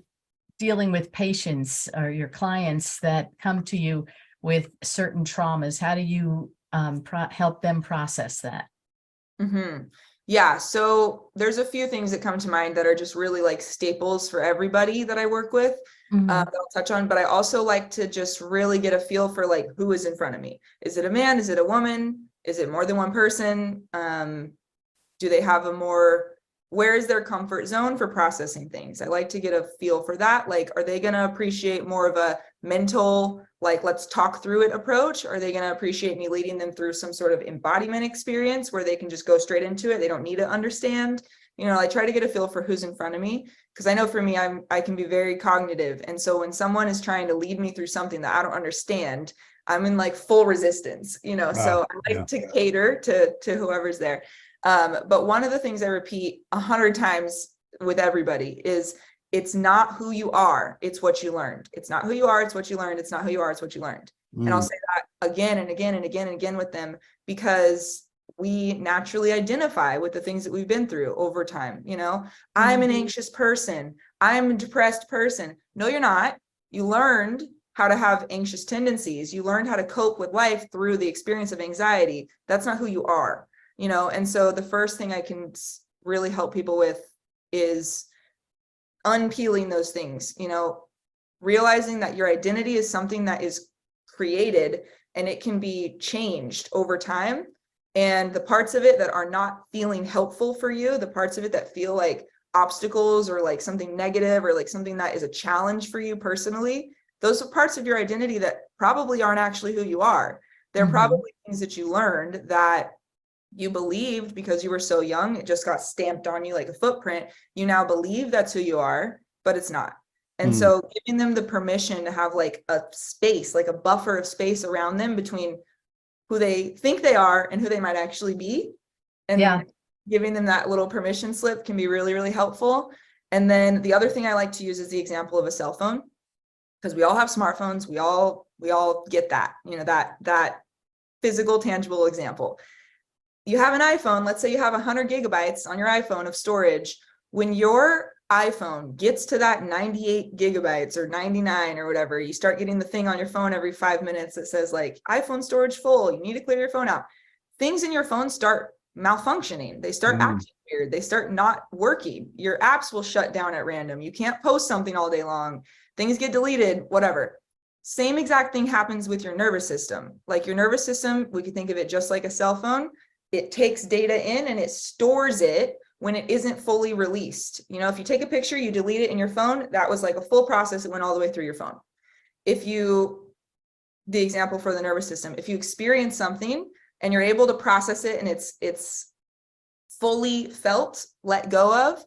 dealing with patients or your clients that come to you with certain traumas, how do you help them process that? Mm-hmm. Yeah, so there's a few things that come to mind that are just really like staples for everybody that I work with, that I'll touch on, but I also like to just really get a feel for like who is in front of me. Is it a man? Is it a woman? Is it more than one person? Do they have where is their comfort zone for processing things? I like to get a feel for that. Like, are they going to appreciate more of a mental, like, let's talk through it approach? Are they going to appreciate me leading them through some sort of embodiment experience where they can just go straight into it? They don't need to understand. I try to get a feel for who's in front of me, because I know for me, I can be very cognitive. And so when someone is trying to lead me through something that I don't understand, I'm in like full resistance, so I like to cater to whoever's there. But one of the things I repeat 100 times with everybody is, it's not who you are, it's what you learned. It's not who you are, it's what you learned. It's not who you are, it's what you learned. And I'll say that again and again and again and again with them, because we naturally identify with the things that we've been through over time. I'm an anxious person, I'm a depressed person. No, you're not. You learned how to have anxious tendencies. You learned how to cope with life through the experience of anxiety. That's not who you are. And so the first thing I can really help people with is unpeeling those things, realizing that your identity is something that is created and it can be changed over time. And the parts of it that are not feeling helpful for you, the parts of it that feel like obstacles or like something negative or like something that is a challenge for you personally, those are parts of your identity that probably aren't actually who you are. They're probably things that you learned that you believed because you were so young, it just got stamped on you like a footprint. You now believe that's who you are, but it's not. And so giving them the permission to have like a space, like a buffer of space around them between who they think they are and who they might actually be. And giving them that little permission slip can be really, really helpful. And then the other thing I like to use is the example of a cell phone, because we all have smartphones. We all get that, that physical, tangible example. You have an iPhone, let's say you have 100 gigabytes on your iPhone of storage. When your iPhone gets to that 98 gigabytes or 99 or whatever, you start getting the thing on your phone every 5 minutes that says like iPhone storage full, you need to clear your phone out. Things in your phone start malfunctioning. They start acting weird. They start not working. Your apps will shut down at random. You can't post something all day long. Things get deleted, whatever. Same exact thing happens with your nervous system. Like your nervous system, we could think of it just like a cell phone. It takes data in and it stores it when it isn't fully released. If you take a picture, you delete it in your phone, that was like a full process. It went all the way through your phone. The example for the nervous system, if you experience something and you're able to process it and it's fully felt, let go of,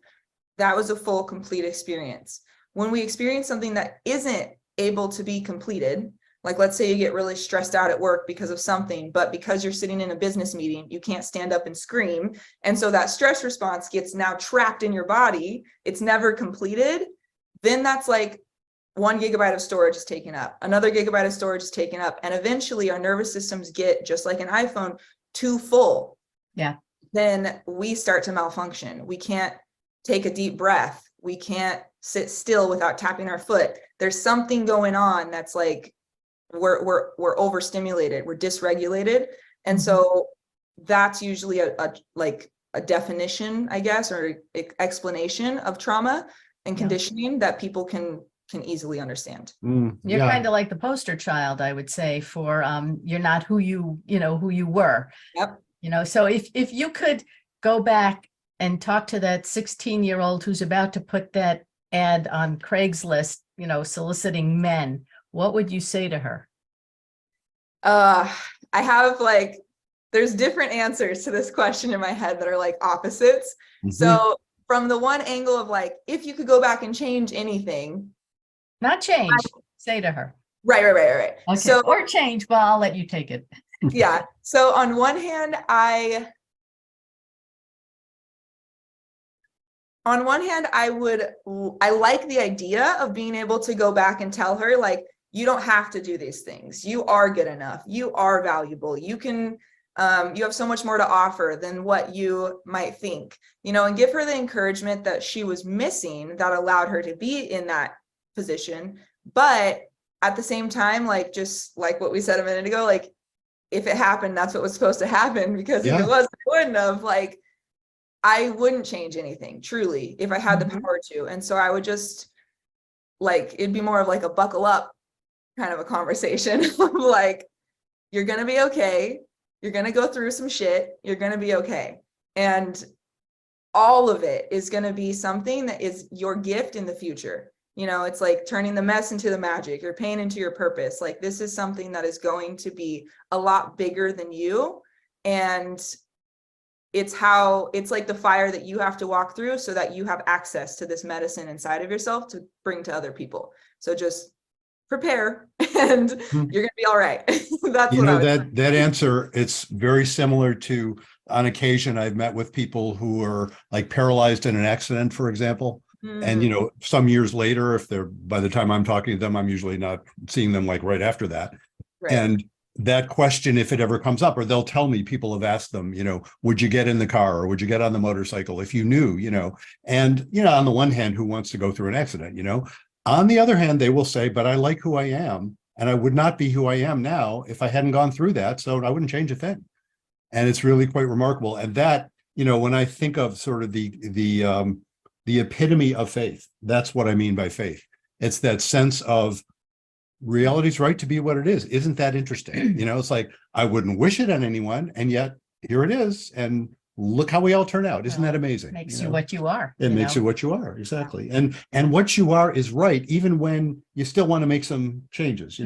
that was a full, complete experience. When we experience something that isn't able to be completed, like let's say you get really stressed out at work because of something, but because you're sitting in a business meeting, you can't stand up and scream. And so that stress response gets now trapped in your body. It's never completed. Then that's like 1 gigabyte of storage is taken up. Another gigabyte of storage is taken up. And eventually our nervous systems get, just like an iPhone, too full. Yeah. Then we start to malfunction. We can't take a deep breath. We can't sit still without tapping our foot. There's something going on that's like, we're overstimulated, we're dysregulated. And so that's usually a definition, I guess, or explanation of trauma and conditioning that people can easily understand. You're kind of like the poster child, I would say, for you're not who you were. Yep. So if you could go back and talk to that 16-year-old who's about to put that ad on Craigslist, soliciting men, what would you say to her? I have there's different answers to this question in my head that are like opposites. So from the one angle of if you could go back and change anything. Not change, say to her. Right. Okay. So, or change, well, I'll let you take it. Yeah. So on one hand, I on one hand, I like the idea of being able to go back and tell her, like, you don't have to do these things. You are good enough. You are valuable. You can, you have so much more to offer than what you might think, and give her the encouragement that she was missing that allowed her to be in that position. But at the same time, like, just like what we said a minute ago, like, if it happened, that's what was supposed to happen, because if it wasn't, I wouldn't have, like, I wouldn't change anything, truly, if I had the power to. And so I would just, like, it'd be more of like a buckle up kind of a conversation of like, you're going to be okay. You're going to go through some shit. You're going to be okay. And all of it is going to be something that is your gift in the future. It's like turning the mess into the magic, your pain into your purpose. Like, this is something that is going to be a lot bigger than you. And it's like the fire that you have to walk through so that you have access to this medicine inside of yourself to bring to other people. So just prepare and you're gonna be all right. That's that answer, it's very similar to, on occasion, I've met with people who are like paralyzed in an accident, for example. And some years later, if they're, by the time I'm talking to them, I'm usually not seeing them like right after that. Right. And that question, if it ever comes up, or they'll tell me, people have asked them, would you get in the car or would you get on the motorcycle if you knew, and, on the one hand, who wants to go through an accident, on the other hand, they will say, but I like who I am, and I would not be who I am now if I hadn't gone through that. So I wouldn't change a thing. And it's really quite remarkable. And that, when I think of sort of the epitome of faith, that's what I mean by faith. It's that sense of reality's right to be what it is. Isn't that interesting? It's like, I wouldn't wish it on anyone, and yet here it is. And look how we all turn out. Isn't that amazing? Makes you what you are. It makes you what you are. Exactly. And what you are is right, even when you still want to make some changes,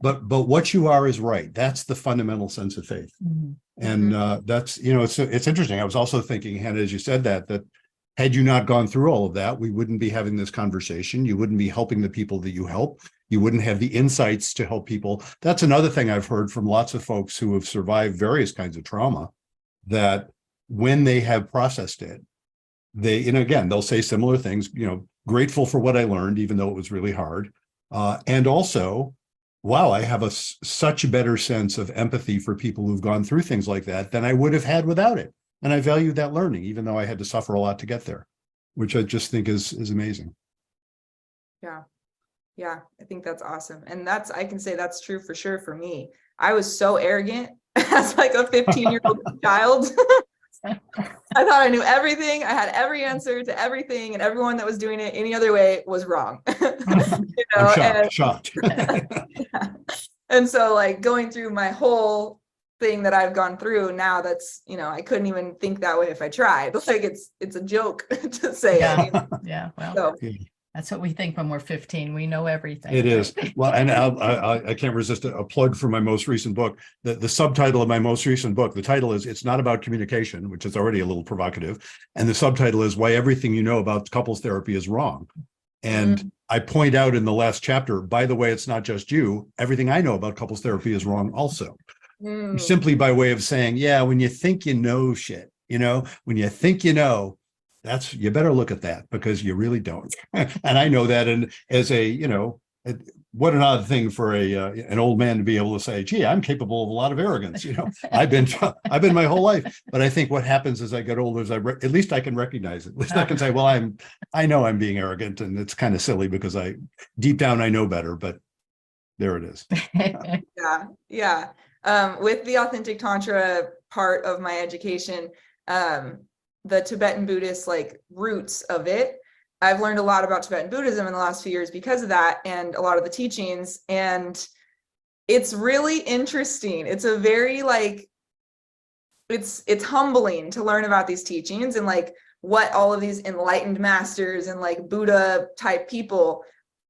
but what you are is right. That's the fundamental sense of faith. And that's, it's interesting. I was also thinking, Hannah, as you said that had you not gone through all of that, we wouldn't be having this conversation. You wouldn't be helping the people that you help. You wouldn't have the insights to help people. That's another thing I've heard from lots of folks who have survived various kinds of trauma, that when they have processed it, they, again, they'll say similar things, grateful for what I learned, even though it was really hard. And also, wow, I have such a better sense of empathy for people who've gone through things like that than I would have had without it. And I value that learning, even though I had to suffer a lot to get there, which I just think is amazing. Yeah, I think that's awesome. And I can say that's true for sure for me. I was so arrogant as like a 15-year-old child. I thought I knew everything. I had every answer to everything, and everyone that was doing it any other way was wrong. I'm shocked. And so, like, going through my whole thing that I've gone through now, that's, I couldn't even think that way if I tried. Like, it's a joke to say it. Yeah. Well, that's what we think when we're 15. We know everything. It is. Well, and I can't resist a plug for my most recent book. The subtitle of my most recent book, the title is "It's Not About Communication," which is already a little provocative. And the subtitle is "Why Everything You Know About Couples Therapy Is Wrong." And I point out in the last chapter, by the way, it's not just you. Everything I know about couples therapy is wrong also. Simply by way of saying, yeah, when you think you know shit, when you think you better look at that, because you really don't. And I know that. And as what an odd thing for an old man to be able to say, gee, I'm capable of a lot of arrogance. I've been my whole life. But I think what happens as I get older is at least I can recognize it. At least I can say, well, I know I'm being arrogant, and it's kind of silly because deep down I know better, but there it is. Yeah. With the authentic Tantra part of my education, the Tibetan Buddhist roots of it, I've learned a lot about Tibetan Buddhism in the last few years because of that, and a lot of the teachings. And it's really interesting. It's a very it's humbling to learn about these teachings and what all of these enlightened masters and Buddha type people,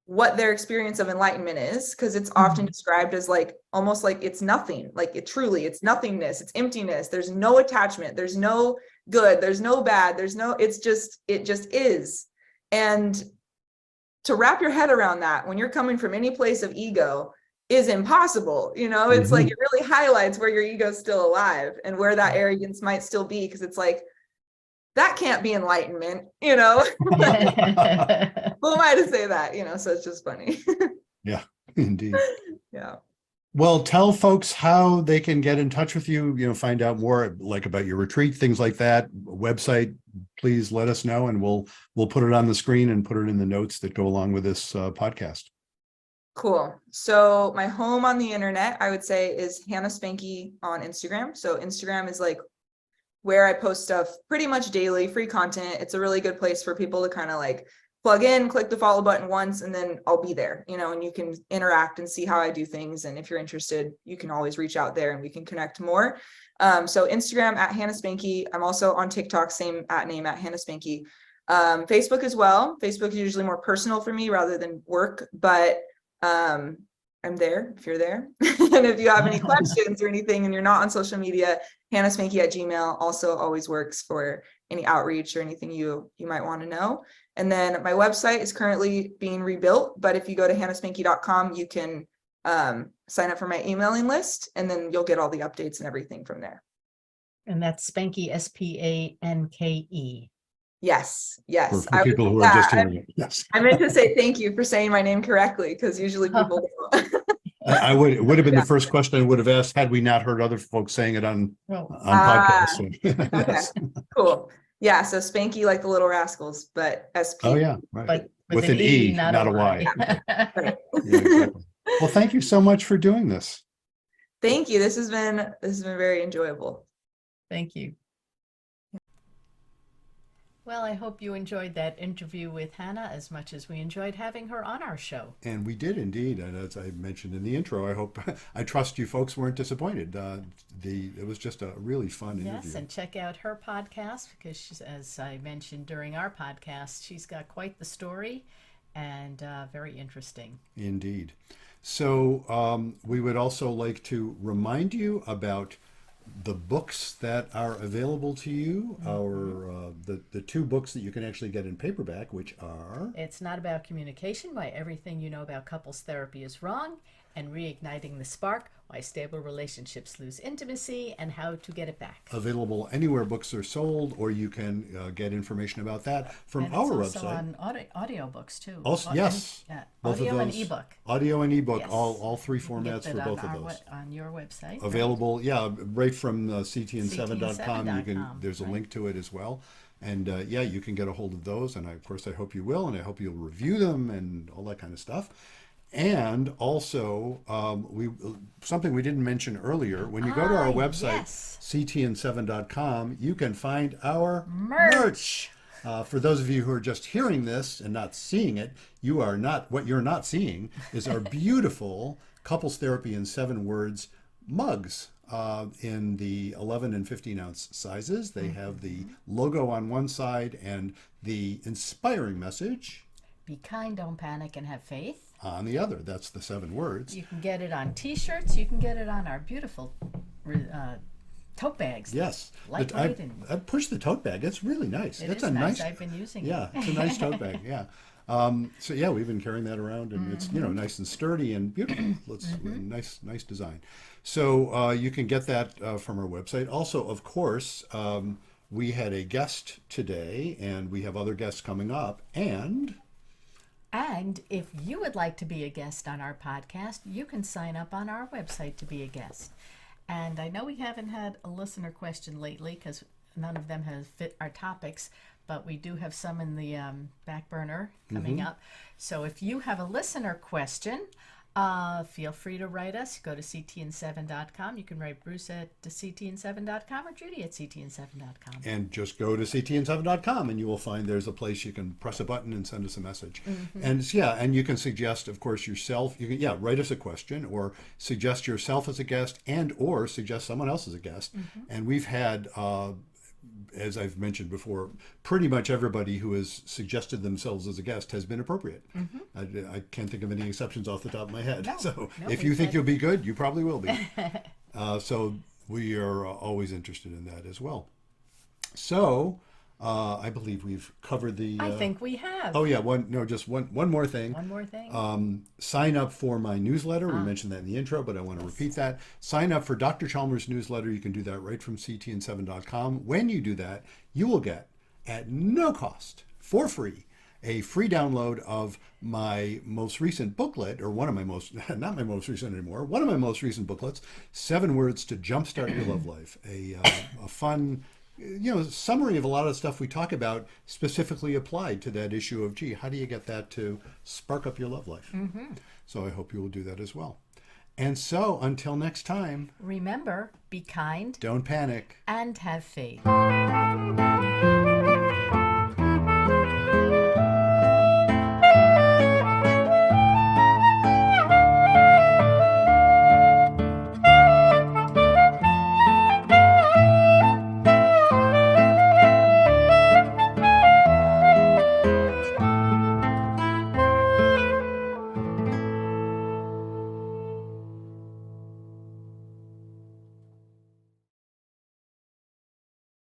what their experience of enlightenment is, because it's often described as almost it's nothing. It's nothingness, it's emptiness. There's no attachment, there's no good, there's no bad, it just is. And to wrap your head around that when you're coming from any place of ego is impossible. It's it really highlights where your ego's still alive and where that arrogance might still be, because it's that can't be enlightenment, you know? Like, who am I to say that, you know? So it's just funny. Yeah, indeed. Yeah. Well, tell folks how they can get in touch with you, find out more like about your retreat, things like that. Website, please let us know, and we'll put it on the screen and put it in the notes that go along with this podcast. Cool. So my home on the internet, I would say, is Hannah Spanke on Instagram. So Instagram is like where I post stuff pretty much daily, free content. It's a really good place for people to kind of like plug in, click the follow button once, and then I'll be there, you know, and you can interact and see how I do things. And if you're interested, you can always reach out there and we can connect more. So Instagram at Hannah Spanke. I'm also on TikTok, same name at Hannah Spanke. Facebook as well. Facebook is usually more personal for me rather than work, but I'm there if you're there. And if you have any questions or anything and you're not on social media, Hannah Spanke at Gmail also always works for any outreach or anything you might want to know. And then my website is currently being rebuilt, but if you go to hannahspanke.com, you can sign up for my emailing list, and then you'll get all the updates and everything from there. And that's Spanke, Spanke. Yes. For people who are just hearing it. Yes. I meant to say thank you for saying my name correctly, because usually people don't. It would have been the first question I would have asked had we not heard other folks saying it on podcasts. Yes. Okay. Cool. Yeah, so Spanky like the Little Rascals, but SP. Oh yeah, right. But with an E, not a Y. Right. Yeah, exactly. Well, thank you so much for doing this. Thank you. This has been very enjoyable. Thank you. Well, I hope you enjoyed that interview with Hannah as much as we enjoyed having her on our show. And we did indeed. And as I mentioned in the intro, I trust you folks weren't disappointed. It was just a really fun interview. Yes, and check out her podcast because she's, as I mentioned during our podcast, she's got quite the story and very interesting. Indeed. So we would also like to remind you about the books that are available to you, the two books that you can actually get in paperback, which are It's Not About Communication, Why Everything You Know About Couples Therapy Is Wrong, and Reigniting the Spark, Why Stable Relationships Lose Intimacy and How to Get It Back. Available anywhere books are sold, or you can get information about that from and our it's also website. on audio books too. Also, yes, both audio of and those. ebook. Audio and ebook, Yes. all three You can formats get for that both of those. on your website. Available, right from ctn7.com. You can. ctn7.com, There's a right. link to it as well, and you can get a hold of those. And of course, I hope you will, and I hope you'll review them and all that kind of stuff. And also, something we didn't mention earlier, when you go to our website, yes. ctn7.com, you can find our Merch. For those of you who are just hearing this and not seeing it, what you're not seeing is our beautiful Couples Therapy in 7 Words mugs in the 11 and 15 ounce sizes. They have the logo on one side and the inspiring message. Be kind, don't panic, and have faith. On the other. That's the 7 words. You can get it on t-shirts. You can get it on our beautiful tote bags. Yes. Lightweight I pushed the tote bag. It's really nice. It's nice. I've been using it. Yeah, it's a nice tote bag. Yeah. We've been carrying that around, and it's nice and sturdy and beautiful. Nice design. So you can get that from our website. Also, of course, we had a guest today, and we have other guests coming up, And if you would like to be a guest on our podcast, you can sign up on our website to be a guest. And I know we haven't had a listener question lately because none of them have fit our topics, but we do have some in the back burner coming up. So if you have a listener question, feel free to write us. Go to ctn7.com. You can write Bruce at ctn7.com or Judy at ctn7.com. And just go to ctn7.com and you will find there's a place you can press a button and send us a message. And you can suggest, of course, yourself. You can write us a question or suggest yourself as a guest and or suggest someone else as a guest. And we've had as I've mentioned before, pretty much everybody who has suggested themselves as a guest has been appropriate. I can't think of any exceptions off the top of my head. If you think you'll be good, you probably will be. So we are always interested in that as well. So I believe we've covered the... I think we have. Oh, yeah. Just one more thing. One more thing. Sign up for my newsletter. We mentioned that in the intro, but I want to repeat that. Sign up for Dr. Chalmers' newsletter. You can do that right from ctn7.com. When you do that, you will get at no cost, for free, a free download of my most recent booklet, or one of my most, not my most recent anymore, one of my most recent booklets, 7 Words to Jumpstart Your Love Life. A fun, summary of a lot of the stuff we talk about, specifically applied to that issue of, gee, how do you get that to spark up your love life? Mm-hmm. So I hope you will do that as well. And so until next time, remember, be kind, don't panic, and have faith.